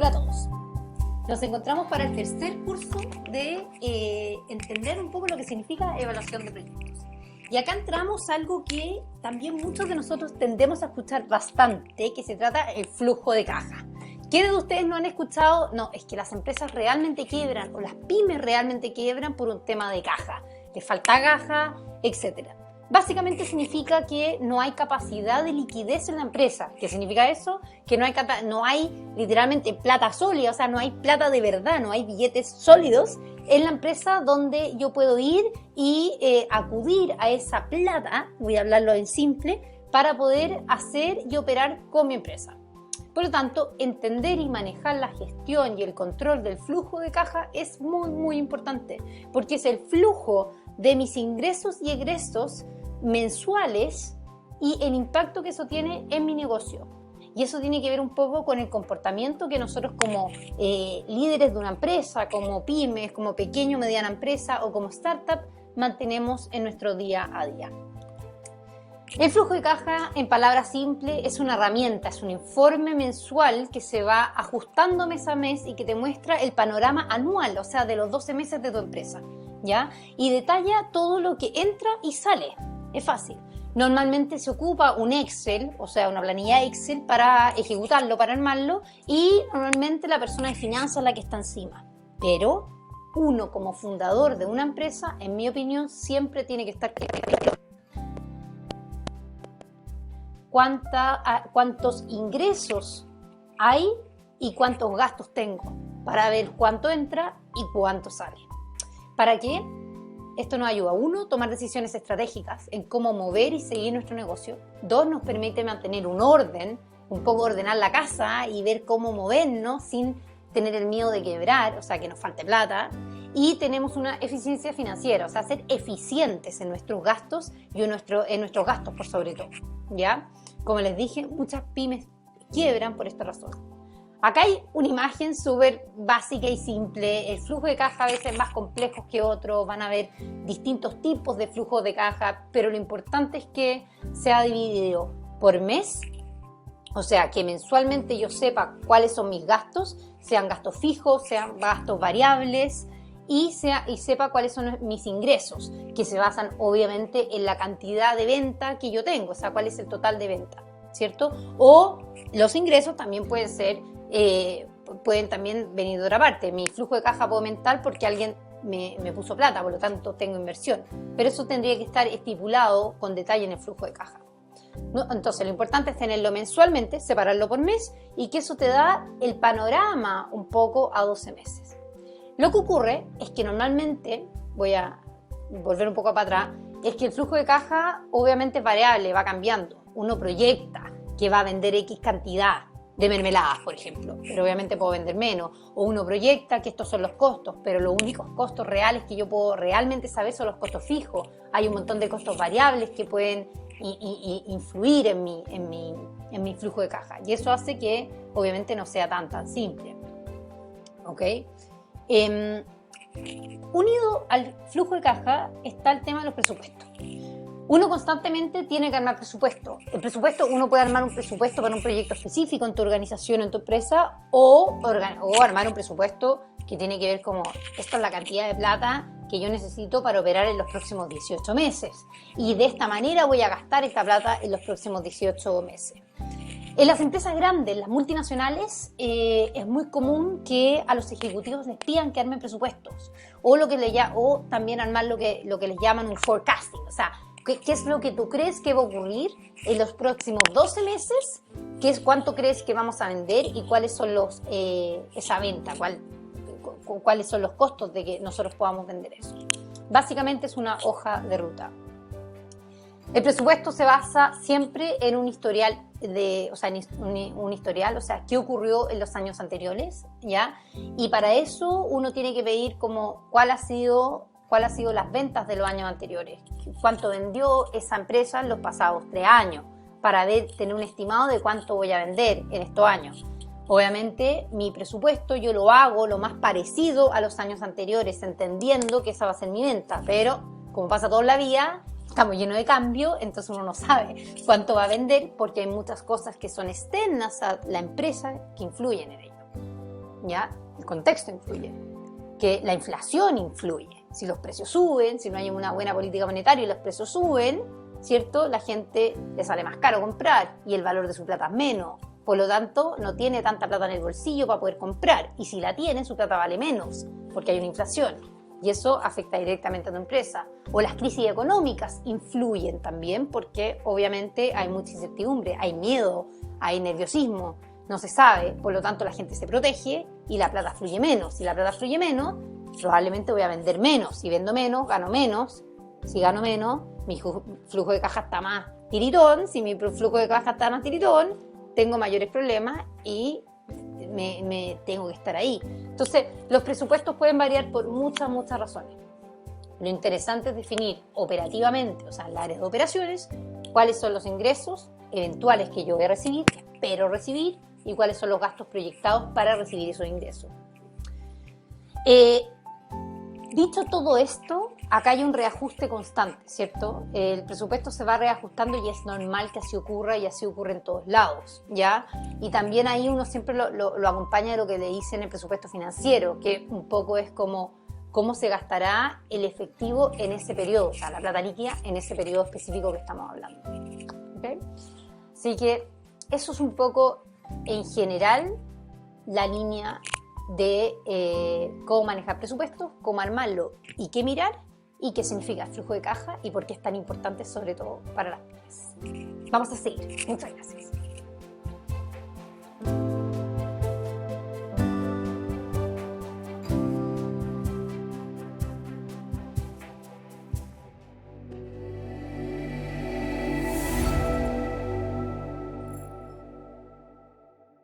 Hola a todos. Nos encontramos para el tercer curso de entender un poco lo que significa evaluación de proyectos. Y acá entramos a algo que también muchos de nosotros tendemos a escuchar bastante, que se trata del flujo de caja. ¿Quiénes de ustedes no han escuchado? No, es que las empresas realmente quiebran o las pymes realmente quiebran por un tema de caja. Les falta caja, etcétera. Básicamente significa que no hay capacidad de liquidez en la empresa. ¿Qué significa eso? Que no hay literalmente plata sólida, o sea, no hay plata de verdad, no hay billetes sólidos en la empresa donde yo puedo ir y acudir a esa plata, voy a hablarlo en simple, para poder hacer y operar con mi empresa. Por lo tanto, entender y manejar la gestión y el control del flujo de caja es muy importante, porque es el flujo de mis ingresos y egresos mensuales y el impacto que eso tiene en mi negocio. Y eso tiene que ver un poco con el comportamiento que nosotros como líderes de una empresa, como pymes, como pequeño o mediana empresa o como startup mantenemos en nuestro día a día. El flujo de caja, en palabras simples, es una herramienta, es un informe mensual que se va ajustando mes a mes y que te muestra el panorama anual, o sea, de los 12 meses de tu empresa, ¿ya? Y detalla todo lo que entra y sale. Es fácil. Normalmente se ocupa un Excel, o sea, una planilla Excel para ejecutarlo, para armarlo, y normalmente la persona de finanzas es la que está encima. Pero uno como fundador de una empresa, en mi opinión, siempre tiene que estar claro cuántos ingresos hay y cuántos gastos tengo, para ver cuánto entra y cuánto sale. ¿Para qué? Esto nos ayuda, uno, tomar decisiones estratégicas en cómo mover y seguir nuestro negocio. Dos, nos permite mantener un orden, un poco ordenar la casa y ver cómo movernos sin tener el miedo de quebrar, o sea, que nos falte plata. Y tenemos una eficiencia financiera, o sea, ser eficientes en nuestros gastos y en nuestros gastos por sobre todo, ¿ya? Como les dije, muchas pymes quiebran por esta razón. Acá hay una imagen súper básica y simple. El flujo de caja a veces es más complejo que otro, van a haber distintos tipos de flujo de caja, pero lo importante es que sea dividido por mes, o sea, que mensualmente yo sepa cuáles son mis gastos, sean gastos fijos, sean gastos variables, y sepa cuáles son mis ingresos, que se basan obviamente en la cantidad de venta que yo tengo, o sea, cuál es el total de venta, ¿cierto? O los ingresos también pueden también venir de otra parte. Mi flujo de caja puede aumentar porque alguien me puso plata, por lo tanto tengo inversión, pero eso tendría que estar estipulado con detalle en el flujo de caja, ¿no? Entonces lo importante es tenerlo mensualmente, separarlo por mes y que eso te da el panorama un poco a 12 meses. Lo que ocurre es que normalmente, voy a volver un poco para atrás, es que el flujo de caja obviamente es variable, va cambiando. Uno proyecta que va a vender X cantidad de mermeladas, por ejemplo, pero obviamente puedo vender menos. O uno proyecta que estos son los costos, pero los únicos costos reales que yo puedo realmente saber son los costos fijos. Hay un montón de costos variables que pueden influir en mi flujo de caja. Y eso hace que obviamente no sea tan simple. ¿Ok? Unido al flujo de caja está el tema de los presupuestos. Uno constantemente tiene que armar presupuesto. El presupuesto, uno puede armar un presupuesto para un proyecto específico en tu organización, en tu empresa, o armar un presupuesto que tiene que ver como, esta es la cantidad de plata que yo necesito para operar en los próximos 18 meses. Y de esta manera voy a gastar esta plata en los próximos 18 meses. En las empresas grandes, las multinacionales, es muy común que a los ejecutivos les pidan que armen presupuestos o también armar lo que les llaman un forecasting, o sea, ¿qué es lo que tú crees que va a ocurrir en los próximos 12 meses? ¿Cuánto crees que vamos a vender y cuáles son esa venta? ¿Cuáles son los costos de que nosotros podamos vender eso? Básicamente es una hoja de ruta. El presupuesto se basa siempre en un historial qué ocurrió en los años anteriores, ¿ya? Y para eso uno tiene que pedir como cuál ha sido las ventas de los años anteriores, cuánto vendió esa empresa en los pasados 3 años, para tener un estimado de cuánto voy a vender en estos años. Obviamente mi presupuesto yo lo hago lo más parecido a los años anteriores, entendiendo que esa va a ser mi venta, pero como pasa toda la vida, estamos llenos de cambio, entonces uno no sabe cuánto va a vender porque hay muchas cosas que son externas a la empresa que influyen en ello. ¿ya? El contexto influye, que la inflación influye. Si los precios suben, si no hay una buena política monetaria y los precios suben, ¿cierto? La gente le sale más caro comprar y el valor de su plata es menos. Por lo tanto, no tiene tanta plata en el bolsillo para poder comprar. Y si la tiene, su plata vale menos, porque hay una inflación. Y eso afecta directamente a tu empresa. O las crisis económicas influyen también, porque obviamente hay mucha incertidumbre, hay miedo, hay nerviosismo, no se sabe. Por lo tanto, la gente se protege y la plata fluye menos. Si la plata fluye menos, probablemente voy a vender menos. Si vendo menos, gano menos. Si gano menos, mi flujo de caja está más tiritón. Si mi flujo de caja está más tiritón, tengo mayores problemas y me tengo que estar ahí. Entonces, los presupuestos pueden variar por muchas razones. Lo interesante es definir operativamente, o sea, en la área de operaciones, cuáles son los ingresos eventuales que yo voy a recibir, que espero recibir, y cuáles son los gastos proyectados para recibir esos ingresos. Dicho todo esto, acá hay un reajuste constante, ¿cierto? El presupuesto se va reajustando y es normal que así ocurra y así ocurre en todos lados, ¿ya? Y también ahí uno siempre lo acompaña de lo que le dice en el presupuesto financiero, que un poco es como cómo se gastará el efectivo en ese periodo, o sea, la plata líquida en ese periodo específico que estamos hablando, ¿ok? Así que eso es un poco, en general, la línea de cómo manejar presupuestos, cómo armarlo y qué mirar y qué significa el flujo de caja y por qué es tan importante sobre todo para las pymes. Vamos a seguir. Muchas gracias.